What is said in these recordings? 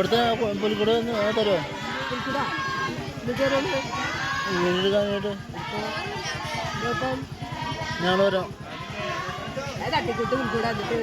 ഇവിടുത്തെ പുലിക്കൂട് തരുമോ വീടെടുക്കാനായിട്ട്? ഞങ്ങൾ വരാം. തട്ടിക്കൂട്ട് പുലിക്കൂട് എന്നിട്ട്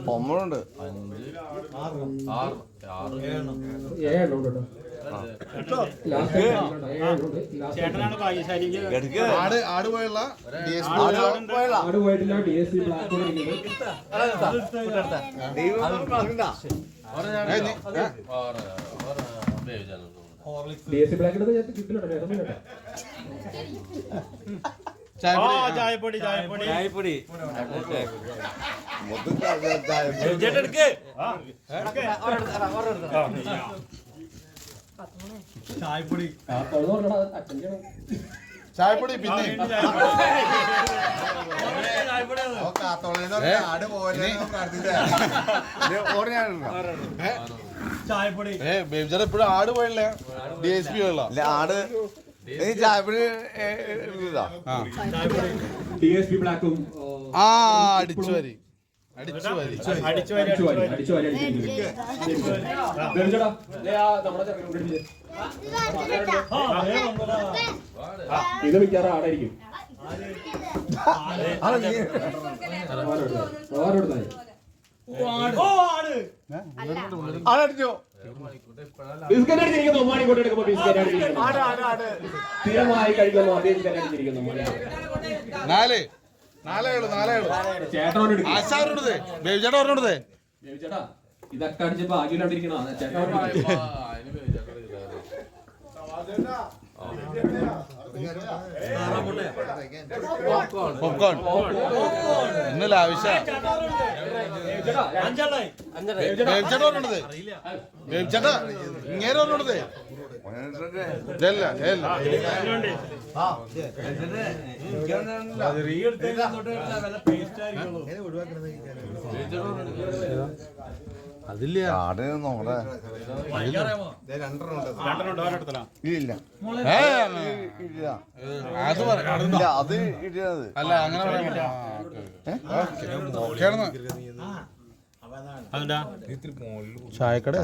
ഒമ്പതുണ്ട് ചായപ്പൊടി ചായപ്പൊടി പിന്നെ ചായപ്പൊടി ബേബിച്ചാൻ എപ്പോഴും ആട് പോയല്ലേ DSP പോയല്ല ആട് ചായപ്പൊടി DSP ബ്ലാക്കും അടിച്ചു വരി ഇത് മിക്കാറ് ആടായിരിക്കും. സ്ഥിരമായി കഴിക്കുന്നു ഇതൊക്കെ അടിച്ച് ഭാഗ്യമില്ലാണ്ടിരിക്കണോ ചേട്ടാ? പോപ്കോൺ ഇന്നലെ ആവശ്യം ചേട്ടാ ഇങ്ങനെ പറഞ്ഞോണ്ടത് അതില്ല ആട് നോക്കട്ടെ അത് ഇടുന്നത് അല്ല അങ്ങനെ ചായക്കട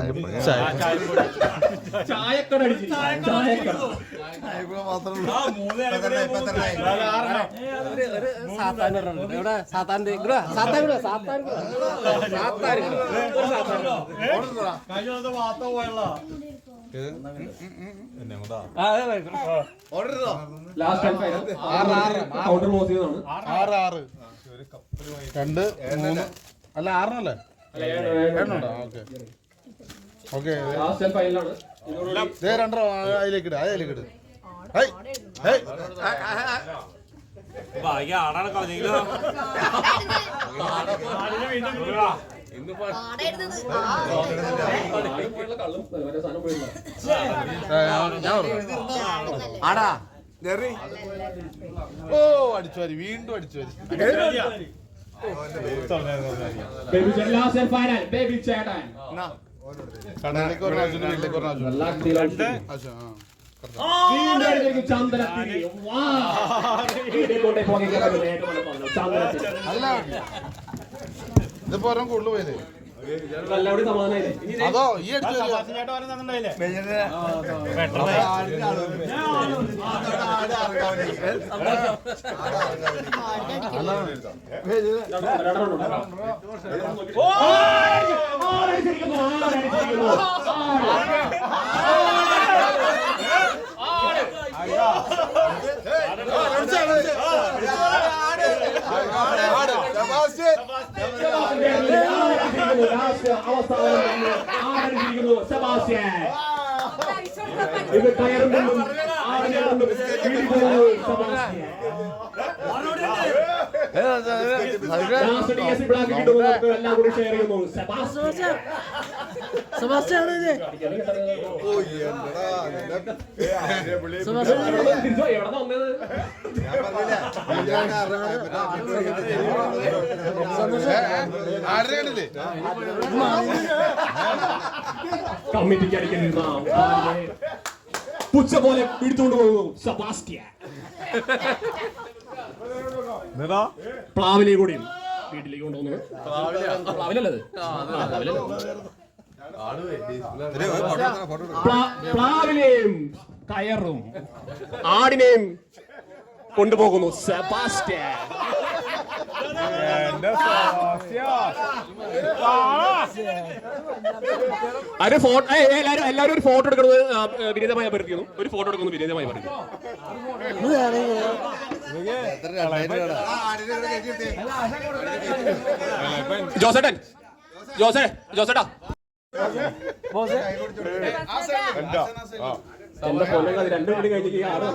രണ്ട് മൂന്ന് അല്ല ആറിനല്ലേ ഓക്കെ രണ്ടോ അതിലേക്ക് ഇട് അതിലേക്ക് ഇട് ആടാ ഓ അടിച്ചു വരി വീണ്ടും അടിച്ചു വരി കടയിലേക്ക് ഒരു പ്രാവശ്യം വീട്ടിലേക്ക് ഒരു പ്രാവശ്യം അല്ല ഇതിപ്പോ ഓരോ കൂടുതൽ പോയത് അതോ ഈ അടിച്ചു ഇത് കയറും ലാസ്റ്റ് DSP ബ്ലാക്ക് കിട്ടുന്നു. നമുക്ക് എല്ലാം കൂടി ഷെയർ ചെയ്യുന്നു. സെബാസ്റ്റ്യാണ് ഇത്. തിരിച്ചോ, എവിടെന്നാ വന്നത്? കമ്മിറ്റിക്ക് അടിക്കുന്ന പുച്ഛ പോലെ പിടിച്ചുകൊണ്ട് പോകുന്നു സെബാസ്റ്റ്യൻ. പ്ലാവിനെ കൂടി വീട്ടിലേക്ക് കൊണ്ടുപോകുന്നു. പ്ലാവിലല്ലത്, പ്ലാവിനെയും കയറും ആടിനെയും കൊണ്ടുപോകുന്നു സെബാസ്റ്റ്യൻ. ഒരു ഫോട്ടോ, എല്ലാവരും ഒരു ഫോട്ടോ എടുക്കുന്നത് വിനീതമായി അഭ്യർത്ഥിക്കുന്നു. ഒരു ഫോട്ടോ എടുക്കുന്നു വിനീതമായി അഭ്യർത്ഥിക്കുന്നു. ജോസേട്ടൻ, ജോസേട്ടാ എന്റെ കൊല്ലങ്ങൾ 2 മിനിറ്റ് കഴിഞ്ഞിട്ട് ആറ്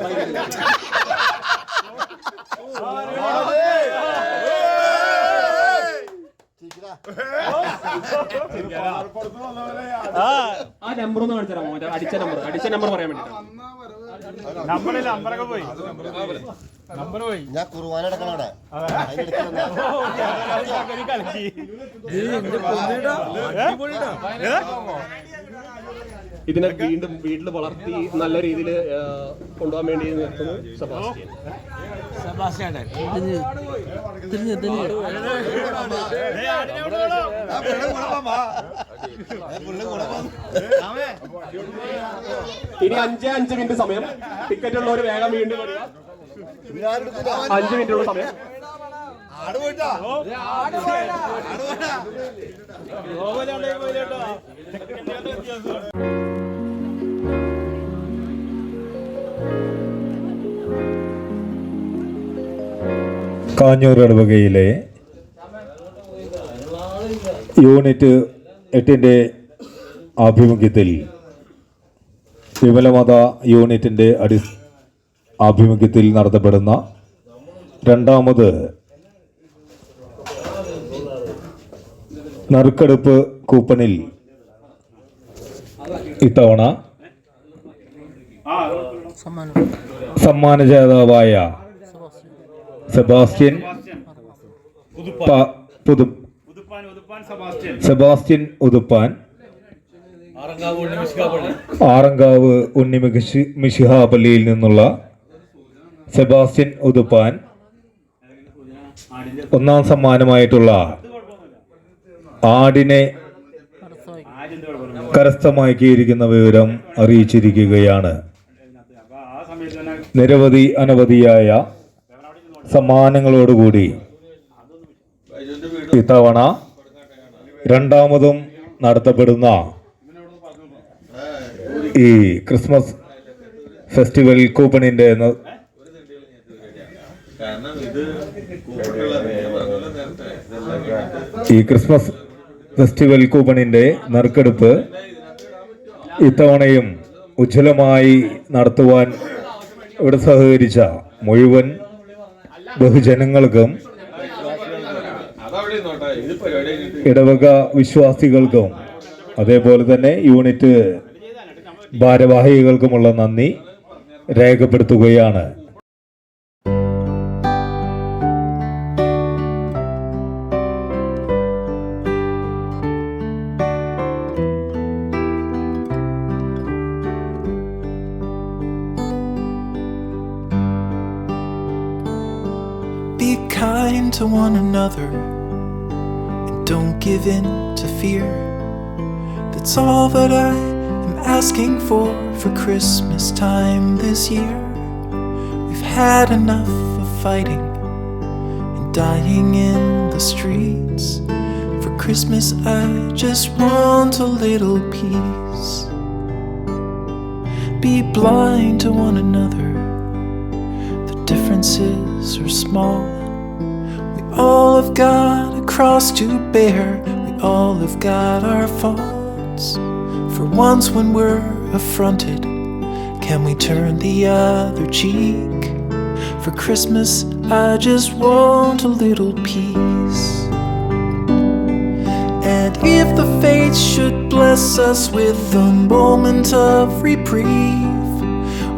ആ നമ്പർ ഒന്ന് കാണിച്ചു തരാമോ? അടിച്ച നമ്പർ പറയാൻ വേണ്ടിട്ടാ. ഞാൻ കുർബാന എടുക്കണവിടെ. ഇതിനെ വീണ്ടും വീട്ടിൽ വളർത്തി നല്ല രീതിയിൽ കൊണ്ടുപോകാൻ വേണ്ടി നിർത്തുന്നു സെബാസ്റ്റ്യൻ. ഇനി 5 മിനിറ്റ് സമയം. ടിക്കറ്റ് ഉള്ളവർ വേഗം വീണ്ടും വരിക. 5 മിനിറ്റുള്ള സമയം. കാഞ്ഞൂർ ഇടവകയിലെ യൂണിറ്റ് 8-ന്റെ ആഭിമുഖ്യത്തിൽ വിമലമത യൂണിറ്റിന്റെ ആഭിമുഖ്യത്തിൽ നടത്തപ്പെടുന്ന 2ാമത് നറുക്കെടുപ്പ് കൂപ്പണിൽ ഇത്തവണ സമ്മാന ജേതാവായ സെബാസ്റ്റ്യൻ ഉതുപ്പാൻ ആറങ്കാവ് ഉണ്ണി മിശിഹാ പള്ളിയിൽ നിന്നുള്ള സെബാസ്റ്റ്യൻ ഉതുപ്പാൻ 1ാം സമ്മാനമായിട്ടുള്ള ആടിനെ കരസ്ഥമാക്കിയിരിക്കുന്ന വിവരം അറിയിച്ചിരിക്കുകയാണ്. അനവധിയായ സമ്മാനങ്ങളോടുകൂടി ഇത്തവണ 2ാമതും നടത്തപ്പെടുന്ന ഈ ക്രിസ്മസ് ഫെസ്റ്റിവൽ കൂപ്പണിന്റെ നറുക്കെടുപ്പ് ഇത്തവണയും ഉജ്ജ്വലമായി നടത്തുവാൻ ഇവിടെ സഹകരിച്ച മുഴുവൻ ബഹുജനങ്ങൾക്കും ഇടവക വിശ്വാസികൾക്കും അതേപോലെ തന്നെ യൂണിറ്റ് ഭാരവാഹികൾക്കുമുള്ള നന്ദി രേഖപ്പെടുത്തുകയാണ്. Be kind to one another and don't give in to fear. That's all that I am asking for Christmas time this year. We've had enough of fighting and dying in the streets. For Christmas I just want a little peace. Be blind to one another. The differences are small. We all have got a cross to bear. We all have got our faults. For once when we're affronted, can we turn the other cheek? For Christmas, I just want a little peace. And if the fates should bless us with a moment of reprieve,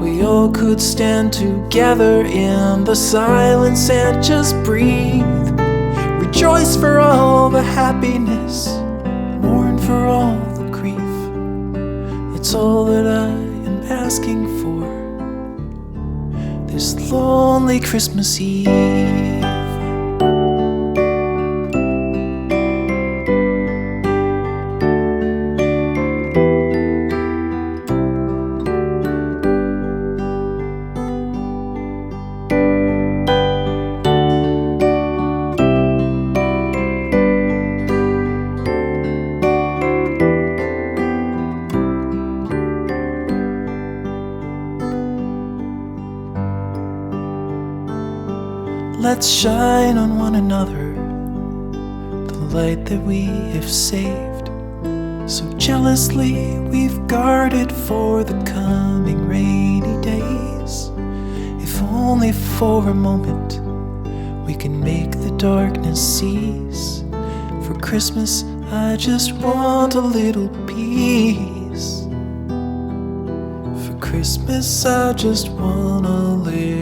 we all could stand together in the silence and just breathe. Rejoice for all the happiness, mourn for all the grief. It's all that I am asking for this lonely Christmas Eve. Let's shine on one another the light that we have saved. So jealously we've guarded for the coming rainy days. If only for a moment we can make the darkness cease. For Christmas I just want a little peace. For Christmas I just want a little